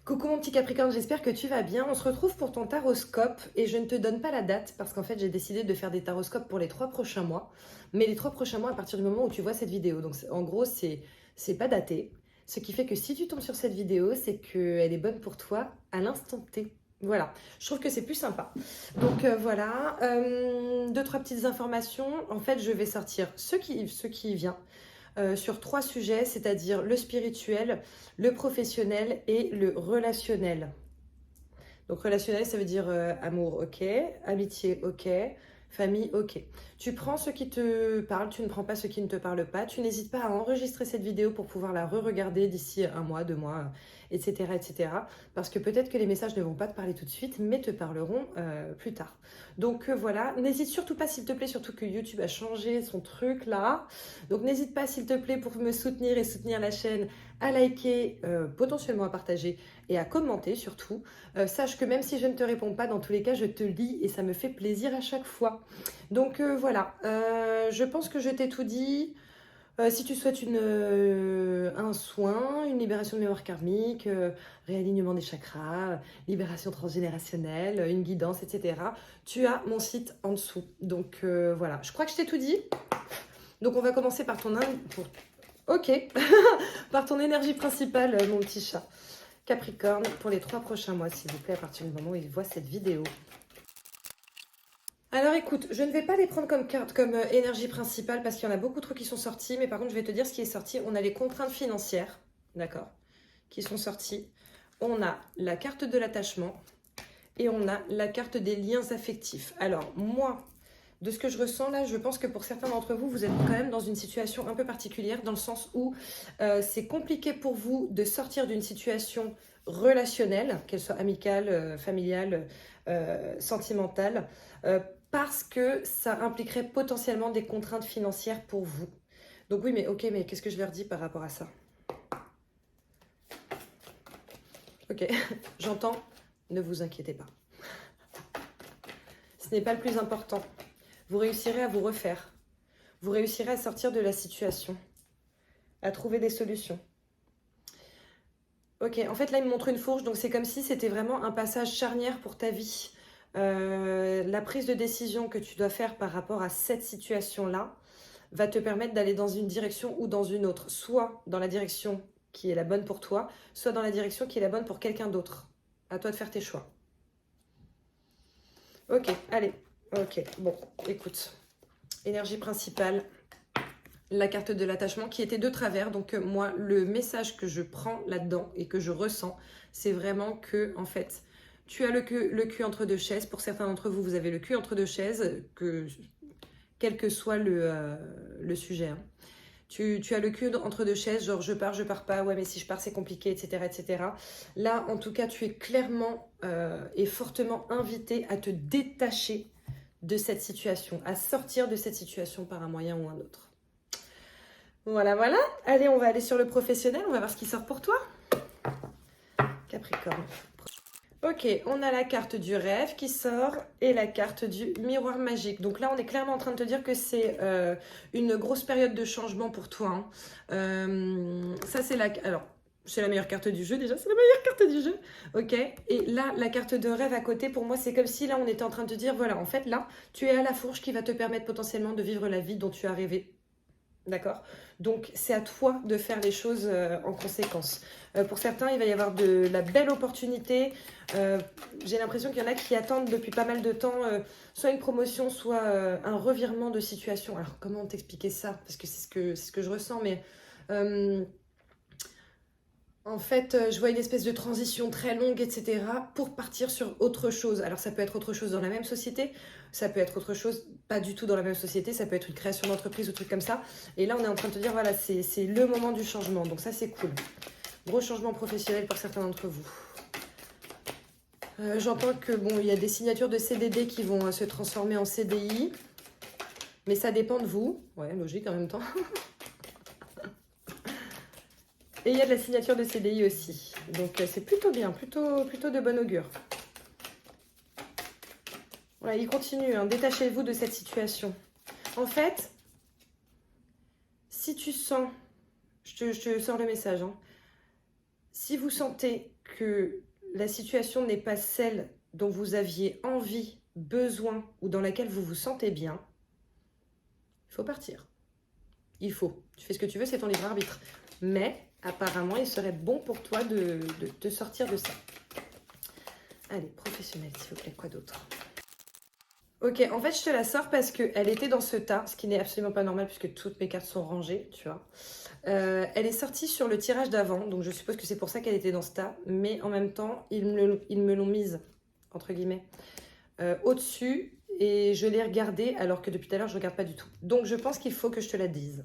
Coucou mon petit Capricorne, j'espère que tu vas bien. On se retrouve pour ton taroscope et je ne te donne pas la date parce qu'en fait j'ai décidé de faire des taroscopes pour les 3 prochains mois. Mais les 3 prochains mois à partir du moment où tu vois cette vidéo. Donc en gros c'est pas daté. Ce qui fait que si tu tombes sur cette vidéo, c'est qu'elle est bonne pour toi à l'instant T. Voilà, je trouve que c'est plus sympa. Donc voilà, deux, trois petites informations. En fait, je vais sortir ce qui vient sur 3 sujets, c'est-à-dire le spirituel, le professionnel et le relationnel. Donc relationnel, ça veut dire amour, ok, amitié, ok, famille, ok. Tu prends ce qui te parle, tu ne prends pas ce qui ne te parle pas. Tu n'hésites pas à enregistrer cette vidéo pour pouvoir la re-regarder d'ici 1 mois, 2 mois, etc., etc. Parce que peut-être que les messages ne vont pas te parler tout de suite, mais te parleront plus tard. Donc voilà, n'hésite surtout pas s'il te plaît, surtout que YouTube a changé son truc là. Donc n'hésite pas s'il te plaît pour me soutenir et soutenir la chaîne, à liker, potentiellement à partager et à commenter surtout. Sache que même si je ne te réponds pas, dans tous les cas, je te lis et ça me fait plaisir à chaque fois. Donc voilà, je pense que je t'ai tout dit. Si tu souhaites un soin, une libération de mémoire karmique, réalignement des chakras, libération transgénérationnelle, une guidance, etc., tu as mon site en dessous. Donc voilà, je crois que je t'ai tout dit. Donc on va commencer par Ok, par ton énergie principale, mon petit chat. Capricorne, pour les 3 prochains mois, s'il vous plaît, à partir du moment où il voit cette vidéo. Alors écoute, je ne vais pas les prendre comme carte, comme énergie principale, parce qu'il y en a beaucoup trop qui sont sortis, mais par contre, je vais te dire ce qui est sorti. On a les contraintes financières, d'accord, qui sont sorties. On a la carte de l'attachement et on a la carte des liens affectifs. Alors moi, de ce que je ressens là, je pense que pour certains d'entre vous, vous êtes quand même dans une situation un peu particulière, dans le sens où c'est compliqué pour vous de sortir d'une situation relationnelle, qu'elle soit amicale, familiale, sentimentale, parce que ça impliquerait potentiellement des contraintes financières pour vous. Donc oui, mais ok, mais qu'est-ce que je leur dis par rapport à ça? Ok, j'entends, ne vous inquiétez pas. Ce n'est pas le plus important. Vous réussirez à vous refaire. Vous réussirez à sortir de la situation, à trouver des solutions. Ok, en fait là il me montre une fourche, donc c'est comme si c'était vraiment un passage charnière pour ta vie. La prise de décision que tu dois faire par rapport à cette situation-là va te permettre d'aller dans une direction ou dans une autre. Soit dans la direction qui est la bonne pour toi, soit dans la direction qui est la bonne pour quelqu'un d'autre. À toi de faire tes choix. Ok, allez. Ok, bon, écoute. Énergie principale, la carte de l'attachement qui était de travers. Donc moi, le message que je prends là-dedans et que je ressens, c'est vraiment que, en fait, tu as le cul entre deux chaises. Pour certains d'entre vous, vous avez le cul entre deux chaises, quel que soit le sujet. Hein. Tu as le cul entre deux chaises, genre je pars pas, ouais mais si je pars c'est compliqué, etc., etc. Là, en tout cas, tu es clairement et fortement invité à te détacher de cette situation, à sortir de cette situation par un moyen ou un autre. Voilà, voilà. Allez, on va aller sur le professionnel, on va voir ce qui sort pour toi. Capricorne. Ok, on a la carte du rêve qui sort et la carte du miroir magique. Donc là, on est clairement en train de te dire que c'est une grosse période de changement pour toi. Hein. Ça, c'est la... Alors, c'est la meilleure carte du jeu déjà, c'est la meilleure carte du jeu. Ok, et là, la carte de rêve à côté, pour moi, c'est comme si là, on était en train de te dire, voilà, en fait, là, tu es à la fourche qui va te permettre potentiellement de vivre la vie dont tu as rêvé. D'accord? Donc, c'est à toi de faire les choses en conséquence. Pour certains, il va y avoir de la belle opportunité. J'ai l'impression qu'il y en a qui attendent depuis pas mal de temps soit une promotion, soit un revirement de situation. Alors, comment t'expliquer ça? Parce que c'est ce que je ressens, mais... en fait, je vois une espèce de transition très longue, etc., pour partir sur autre chose. Alors, ça peut être autre chose dans la même société, ça peut être autre chose pas du tout dans la même société, ça peut être une création d'entreprise ou truc comme ça. Et là, on est en train de te dire, voilà, c'est le moment du changement. Donc ça, c'est cool. Gros changement professionnel pour certains d'entre vous. J'entends que, bon, il y a des signatures de CDD qui vont se transformer en CDI. Mais ça dépend de vous. Ouais, logique en même temps. Et il y a de la signature de CDI aussi. Donc c'est plutôt bien, plutôt de bon augure. Voilà, il continue, hein. Détachez-vous de cette situation. En fait, si tu sens, je te sors le message, hein. Si vous sentez que la situation n'est pas celle dont vous aviez envie, besoin ou dans laquelle vous vous sentez bien, il faut partir. Il faut. Tu fais ce que tu veux, c'est ton libre arbitre. Mais apparemment, il serait bon pour toi de te sortir de ça. Allez, professionnel, s'il vous plaît, quoi d'autre? Ok, en fait, je te la sors parce qu'elle était dans ce tas, ce qui n'est absolument pas normal puisque toutes mes cartes sont rangées, tu vois. Elle est sortie sur le tirage d'avant, donc je suppose que c'est pour ça qu'elle était dans ce tas. Mais en même temps, ils me l'ont mise, entre guillemets, au-dessus. Et je l'ai regardée alors que depuis tout à l'heure, je ne regarde pas du tout. Donc, je pense qu'il faut que je te la dise.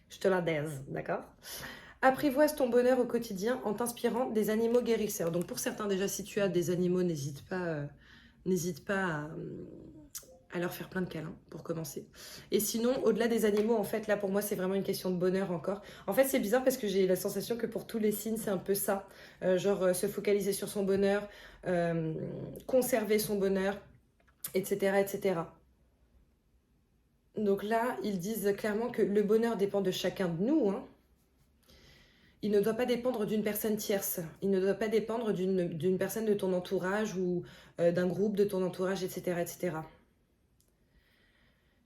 Je te la dise, d'accord? Apprivoise ton bonheur au quotidien en t'inspirant des animaux guérisseurs. Donc, pour certains, déjà, si tu as des animaux, n'hésite pas à leur faire plein de câlins pour commencer. Et sinon, au-delà des animaux, en fait, là pour moi, c'est vraiment une question de bonheur encore. En fait, c'est bizarre parce que j'ai la sensation que pour tous les signes, c'est un peu ça. Se focaliser sur son bonheur, conserver son bonheur, etc., etc. Donc là, ils disent clairement que le bonheur dépend de chacun de nous, hein. Il ne doit pas dépendre d'une personne tierce. Il ne doit pas dépendre d'une personne de ton entourage ou d'un groupe de ton entourage, etc., etc.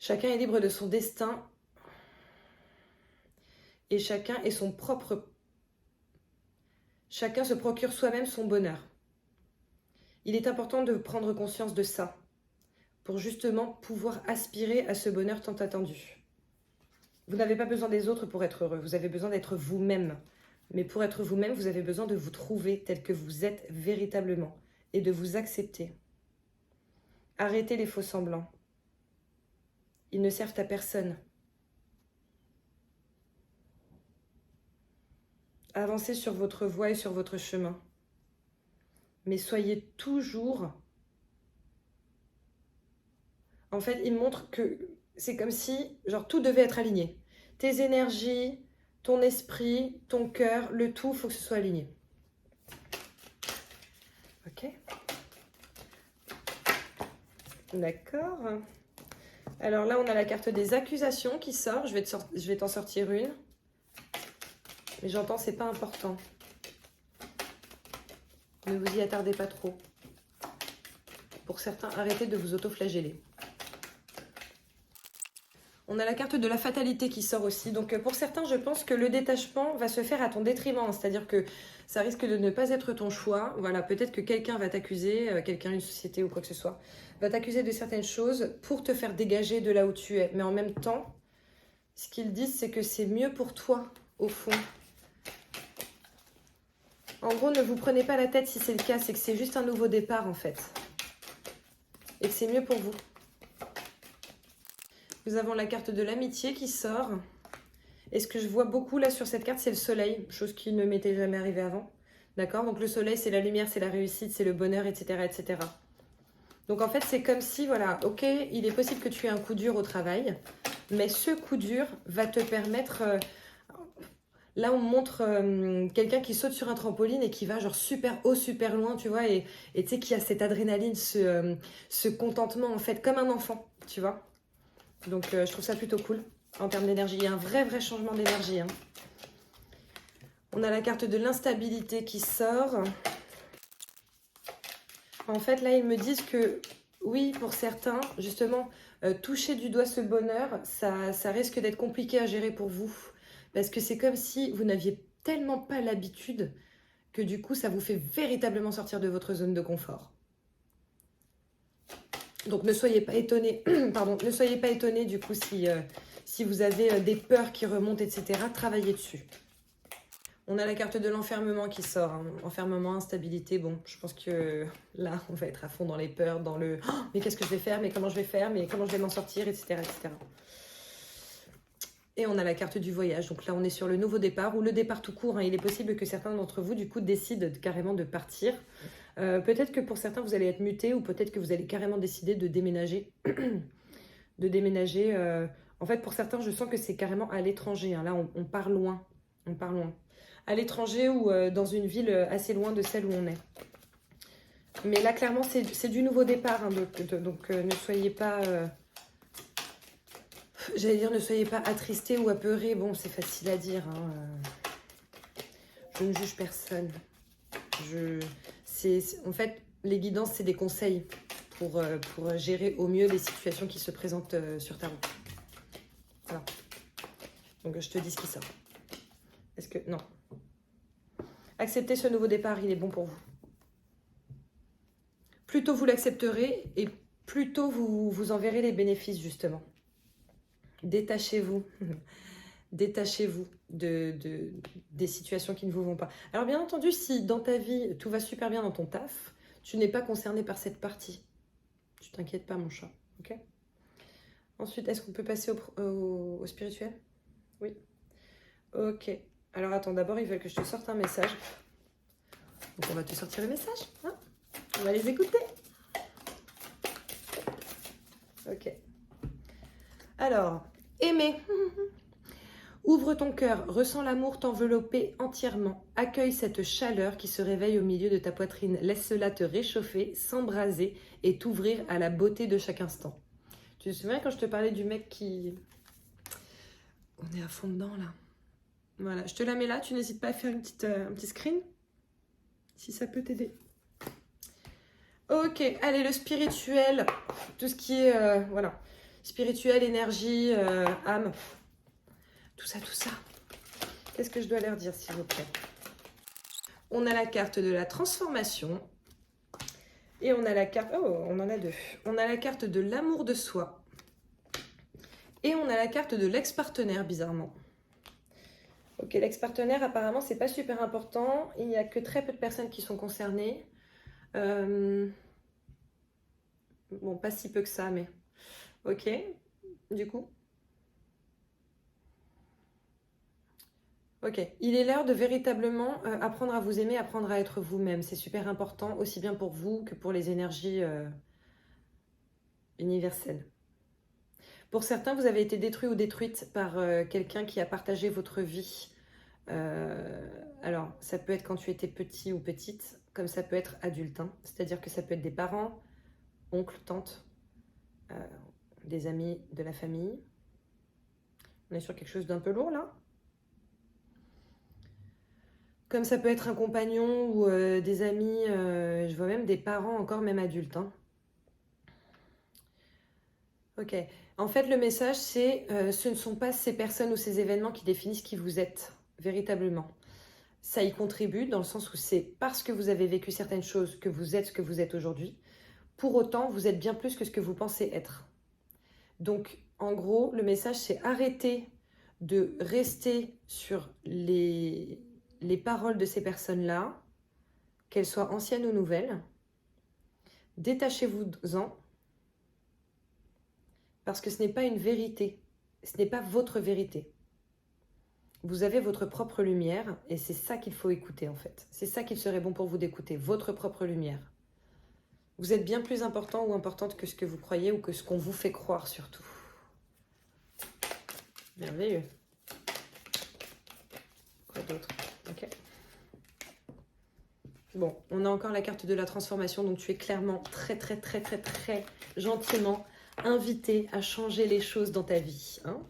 Chacun est libre de son destin et chacun est son propre... Chacun se procure soi-même son bonheur. Il est important de prendre conscience de ça pour justement pouvoir aspirer à ce bonheur tant attendu. Vous n'avez pas besoin des autres pour être heureux, vous avez besoin d'être vous-même. Mais pour être vous-même, vous avez besoin de vous trouver tel que vous êtes véritablement et de vous accepter. Arrêtez les faux semblants. Ils ne servent à personne. Avancez sur votre voie et sur votre chemin. Mais soyez toujours... En fait, il montre que c'est comme si, genre, tout devait être aligné. Tes énergies, ton esprit, ton cœur, le tout, il faut que ce soit aligné. Ok? D'accord. Alors là, on a la carte des accusations qui sort. Je vais t'en sortir une. Mais j'entends, c'est pas important. Ne vous y attardez pas trop. Pour certains, arrêtez de vous auto-flageller. On a la carte de la fatalité qui sort aussi. Donc pour certains, je pense que le détachement va se faire à ton détriment. C'est-à-dire que ça risque de ne pas être ton choix. Voilà, peut-être que quelqu'un va t'accuser, quelqu'un, une société ou quoi que ce soit, va t'accuser de certaines choses pour te faire dégager de là où tu es. Mais en même temps, ce qu'ils disent, c'est que c'est mieux pour toi, au fond. En gros, ne vous prenez pas la tête si c'est le cas. C'est que c'est juste un nouveau départ, en fait. Et que c'est mieux pour vous. Nous avons la carte de l'amitié qui sort. Et ce que je vois beaucoup là sur cette carte, c'est le soleil. Chose qui ne m'était jamais arrivée avant. D'accord? Donc le soleil, c'est la lumière, c'est la réussite, c'est le bonheur, etc., etc. Donc en fait, c'est comme si, voilà, ok, il est possible que tu aies un coup dur au travail. Mais ce coup dur va te permettre... là, on montre quelqu'un qui saute sur un trampoline et qui va genre super haut, super loin, tu vois. Et tu sais, qui a cette adrénaline, ce contentement, en fait, comme un enfant, tu vois. Donc, je trouve ça plutôt cool en termes d'énergie. Il y a un vrai changement d'énergie, hein. On a la carte de l'instabilité qui sort. En fait, là, ils me disent que, oui, pour certains, justement, toucher du doigt ce bonheur, ça risque d'être compliqué à gérer pour vous. Parce que c'est comme si vous n'aviez tellement pas l'habitude que du coup, ça vous fait véritablement sortir de votre zone de confort. Donc ne soyez pas étonnés, pardon, ne soyez pas étonnés du coup si vous avez des peurs qui remontent, etc. Travaillez dessus. On a la carte de l'enfermement qui sort, hein. Enfermement, instabilité, bon, je pense que là, on va être à fond dans les peurs, dans le oh, mais qu'est-ce que je vais faire, mais comment je vais faire, mais comment je vais m'en sortir, etc., etc. Et on a la carte du voyage, donc là on est sur le nouveau départ, ou le départ tout court, hein. Il est possible que certains d'entre vous, du coup, décident carrément de partir. Peut-être que pour certains, vous allez être mutés, ou peut-être que vous allez carrément décider de déménager. De déménager. En fait, pour certains, je sens que c'est carrément à l'étranger, hein. Là, on part loin. On part loin. À l'étranger ou dans une ville assez loin de celle où on est. Mais là, clairement, c'est du nouveau départ, hein, donc ne soyez pas... J'allais dire, ne soyez pas attristés ou apeurés. Bon, c'est facile à dire, hein. Je ne juge personne. En fait, les guidances, c'est des conseils pour gérer au mieux les situations qui se présentent sur ta route. Voilà. Donc, je te dis ce qui sort. Est-ce que... Non. Acceptez ce nouveau départ, il est bon pour vous. Plus tôt vous l'accepterez et plus tôt vous en verrez les bénéfices, justement. Détachez-vous. Détachez-vous des situations qui ne vous vont pas. Alors, bien entendu, si dans ta vie, tout va super bien dans ton taf, tu n'es pas concerné par cette partie. Tu t'inquiètes pas, mon chat. Ok? Ensuite, est-ce qu'on peut passer au spirituel? Oui. Ok. Alors, attends, d'abord, ils veulent que je te sorte un message. Donc, on va te sortir le message. Hein? On va les écouter. Ok. Alors, aimer. Ouvre ton cœur, ressens l'amour t'envelopper entièrement. Accueille cette chaleur qui se réveille au milieu de ta poitrine. Laisse cela te réchauffer, s'embraser et t'ouvrir à la beauté de chaque instant. Tu te souviens quand je te parlais du mec qui... On est à fond dedans, là. Voilà, je te la mets là. Tu n'hésites pas à faire un petit screen, si ça peut t'aider. Ok, allez, le spirituel. Tout ce qui est... voilà. Spirituel, énergie, âme. Tout ça, tout ça. Qu'est-ce que je dois leur dire, s'il vous plaît? On a la carte de la transformation. Et on a la carte... Oh, on en a deux. On a la carte de l'amour de soi. Et on a la carte de l'ex-partenaire, bizarrement. Ok, l'ex-partenaire, apparemment, c'est pas super important. Il n'y a que très peu de personnes qui sont concernées. Bon, pas si peu que ça, mais... Ok, du coup... Ok, il est l'heure de véritablement apprendre à vous aimer, apprendre à être vous-même. C'est super important, aussi bien pour vous que pour les énergies universelles. Pour certains, vous avez été détruit ou détruite par quelqu'un qui a partagé votre vie. Alors, ça peut être quand tu étais petit ou petite, comme ça peut être adulte. Hein. C'est-à-dire que ça peut être des parents, oncles, tantes, des amis de la famille. On est sur quelque chose d'un peu lourd, là? Comme ça peut être un compagnon ou des amis, je vois même des parents encore, même adultes. Hein. Ok. En fait, le message, c'est ce ne sont pas ces personnes ou ces événements qui définissent qui vous êtes, véritablement. Ça y contribue dans le sens où c'est parce que vous avez vécu certaines choses que vous êtes ce que vous êtes aujourd'hui. Pour autant, vous êtes bien plus que ce que vous pensez être. Donc, en gros, le message, c'est arrêter de rester sur les paroles de ces personnes-là, qu'elles soient anciennes ou nouvelles. Détachez-vous-en, parce que ce n'est pas une vérité, ce n'est pas votre vérité. Vous avez votre propre lumière, et c'est ça qu'il faut écouter en fait. C'est ça qu'il serait bon pour vous d'écouter, votre propre lumière. Vous êtes bien plus important ou importante que ce que vous croyez ou que ce qu'on vous fait croire surtout. Merveilleux. Quoi d'autre? Ok. Bon, on a encore la carte de la transformation, donc tu es clairement très gentiment invité à changer les choses dans ta vie. Hein.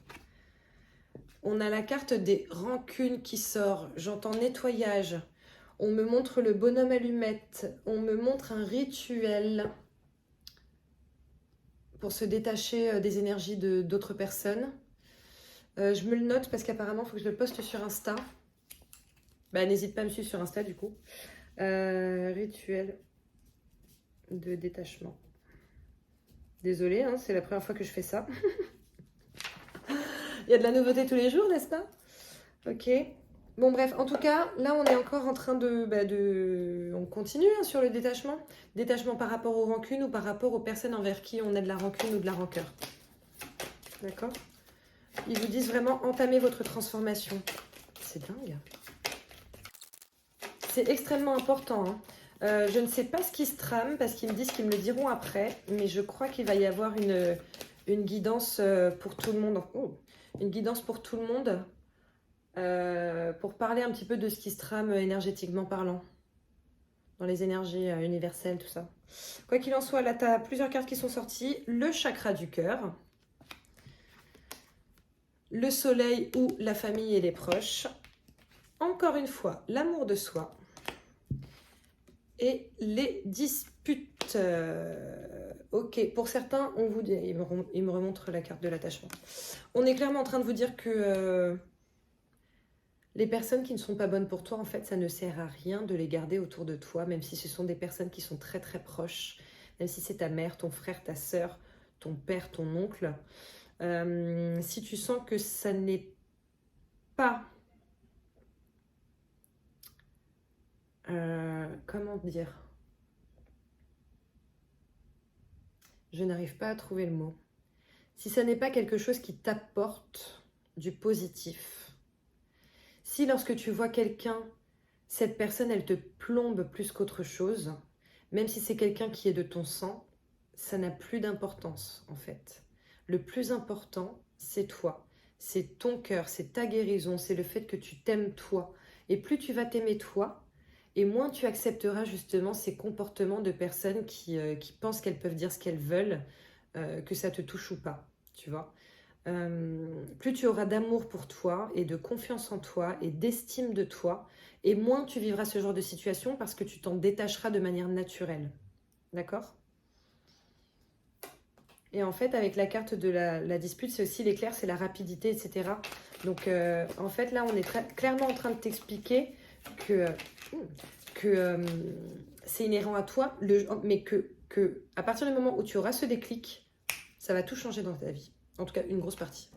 On a la carte des rancunes qui sort, j'entends nettoyage. On me montre le bonhomme allumette, on me montre un rituel pour se détacher des énergies d'autres personnes. Je me le note parce qu'apparemment, il faut que je le poste sur Insta. Bah, n'hésite pas à me suivre sur Insta du coup. Rituel de détachement. Désolée, hein, c'est la première fois que je fais ça. Il y a de la nouveauté tous les jours, n'est-ce pas? Ok. Bon, bref, en tout cas, là, on est encore en train de... On continue hein, sur le détachement. Détachement par rapport aux rancunes ou par rapport aux personnes envers qui on a de la rancune ou de la rancœur. D'accord? Ils vous disent vraiment, entamez votre transformation. C'est dingue. C'est extrêmement important. Hein. Je ne sais pas ce qui se trame parce qu'ils me disent qu'ils me le diront après, mais je crois qu'il va y avoir une guidance pour tout le monde. Oh, une guidance pour tout le monde pour parler un petit peu de ce qui se trame énergétiquement parlant, dans les énergies universelles, tout ça. Quoi qu'il en soit, là, tu as plusieurs cartes qui sont sorties. Le chakra du cœur, le soleil ou la famille et les proches, encore une fois, l'amour de soi et les disputes. Ok, pour certains, on vous dit, il me remontre la carte de l'attachement. On est clairement en train de vous dire que les personnes qui ne sont pas bonnes pour toi, en fait, ça ne sert à rien de les garder autour de toi, même si ce sont des personnes qui sont très très proches, même si c'est ta mère, ton frère, ta sœur, ton père, ton oncle. Si tu sens que ça n'est pas... comment dire? Je n'arrive pas à trouver le mot. Si ça n'est pas quelque chose qui t'apporte du positif, si lorsque tu vois quelqu'un, cette personne, elle te plombe plus qu'autre chose, même si c'est quelqu'un qui est de ton sang, ça n'a plus d'importance en fait. Le plus important, c'est toi. C'est ton cœur, c'est ta guérison, c'est le fait que tu t'aimes toi. Et plus tu vas t'aimer toi, et moins tu accepteras justement ces comportements de personnes qui pensent qu'elles peuvent dire ce qu'elles veulent, que ça te touche ou pas, tu vois. Plus tu auras d'amour pour toi et de confiance en toi et d'estime de toi, et moins tu vivras ce genre de situation parce que tu t'en détacheras de manière naturelle. D'accord? Et en fait, avec la carte de la dispute, c'est aussi l'éclair, c'est la rapidité, etc. Donc, en fait, là, on est clairement en train de t'expliquer que c'est inhérent à toi, mais que à partir du moment où tu auras ce déclic, ça va tout changer dans ta vie. En tout cas, une grosse partie.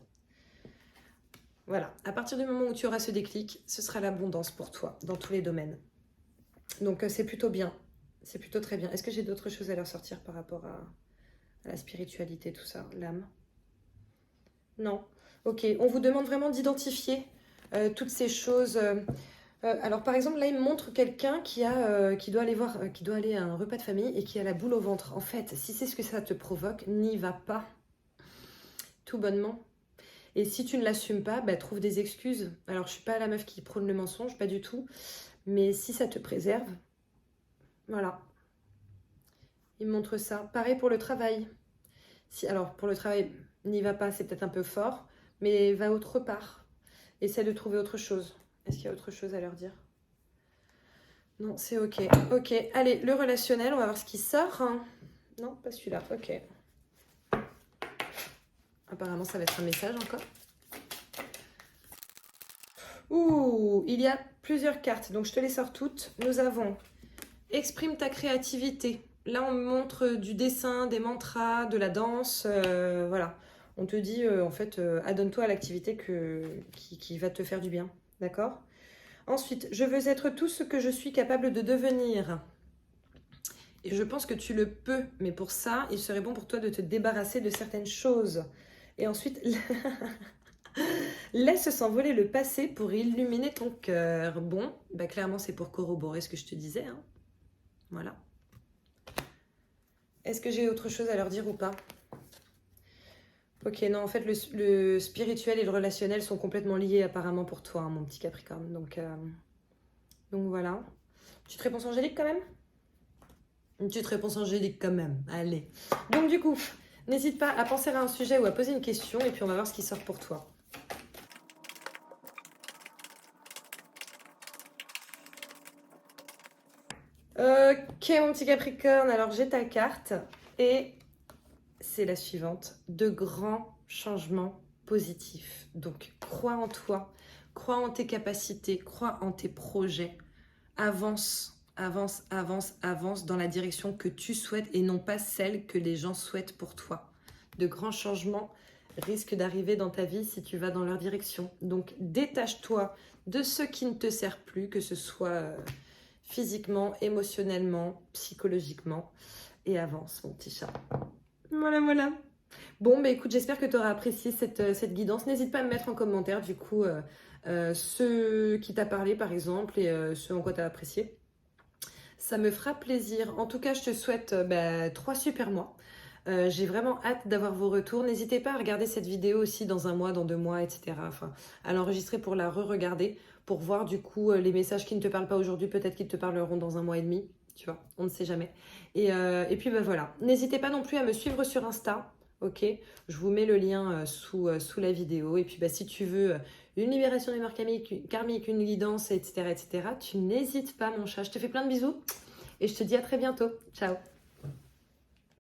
Voilà, à partir du moment où tu auras ce déclic, ce sera l'abondance pour toi, dans tous les domaines. Donc, c'est plutôt bien. C'est plutôt très bien. Est-ce que j'ai d'autres choses à leur sortir par rapport à la spiritualité, tout ça, l'âme? Non. Ok, on vous demande vraiment d'identifier toutes ces choses. Alors par exemple, là, il me montre quelqu'un qui doit aller à un repas de famille et qui a la boule au ventre. En fait, si c'est ce que ça te provoque, n'y va pas, tout bonnement. Et si tu ne l'assumes pas, bah, trouve des excuses. Alors, je suis pas la meuf qui prône le mensonge, pas du tout. Mais si ça te préserve, voilà. Il me montre ça. Pareil pour le travail. Alors, pour le travail, n'y va pas, c'est peut-être un peu fort, mais va autre part. Essaie de trouver autre chose. Est-ce qu'il y a autre chose à leur dire? Non, c'est ok. Ok, allez, le relationnel, on va voir ce qui sort. Non, pas celui-là, ok. Apparemment, ça va être un message encore. Ouh, il y a plusieurs cartes, donc je te les sors toutes. Nous avons exprime ta créativité. Là, on me montre du dessin, des mantras, de la danse, voilà. On te dit, en fait, adonne-toi à l'activité qui va te faire du bien, d'accord? Ensuite, je veux être tout ce que je suis capable de devenir. Et je pense que tu le peux, mais pour ça, il serait bon pour toi de te débarrasser de certaines choses. Et ensuite, laisse s'envoler le passé pour illuminer ton cœur. Bon, bah clairement, c'est pour corroborer ce que je te disais, hein. Voilà. Est-ce que j'ai autre chose à leur dire ou pas? Ok, non, en fait, le spirituel et le relationnel sont complètement liés apparemment pour toi, hein, mon petit Capricorne. Donc voilà. Petite réponse angélique quand même? Une petite réponse angélique quand même. Allez. Donc du coup, n'hésite pas à penser à un sujet ou à poser une question et puis on va voir ce qui sort pour toi. Ok, mon petit Capricorne, alors j'ai ta carte et c'est la suivante. De grands changements positifs. Donc, crois en toi, crois en tes capacités, crois en tes projets. Avance, avance, avance, avance dans la direction que tu souhaites et non pas celle que les gens souhaitent pour toi. De grands changements risquent d'arriver dans ta vie si tu vas dans leur direction. Donc, détache-toi de ce qui ne te sert plus, que ce soit physiquement, émotionnellement, psychologiquement, et avance, mon petit chat. Voilà, voilà. Bon, bah écoute, j'espère que tu auras apprécié cette guidance. N'hésite pas à me mettre en commentaire, du coup, ce qui t'a parlé, par exemple, et ce en quoi tu as apprécié. Ça me fera plaisir. En tout cas, je te souhaite 3 super mois. J'ai vraiment hâte d'avoir vos retours. N'hésitez pas à regarder cette vidéo aussi dans un mois, dans 2 mois, etc. Enfin, à l'enregistrer pour la re-regarder, pour voir du coup les messages qui ne te parlent pas aujourd'hui, peut-être qu'ils te parleront dans 1 mois et demi. Tu vois, on ne sait jamais. Et puis voilà. N'hésitez pas non plus à me suivre sur Insta. Ok, je vous mets le lien sous la vidéo. Et puis si tu veux une libération des mœurs karmiques, une guidance, etc., etc., tu n'hésites pas, mon chat. Je te fais plein de bisous et je te dis à très bientôt. Ciao.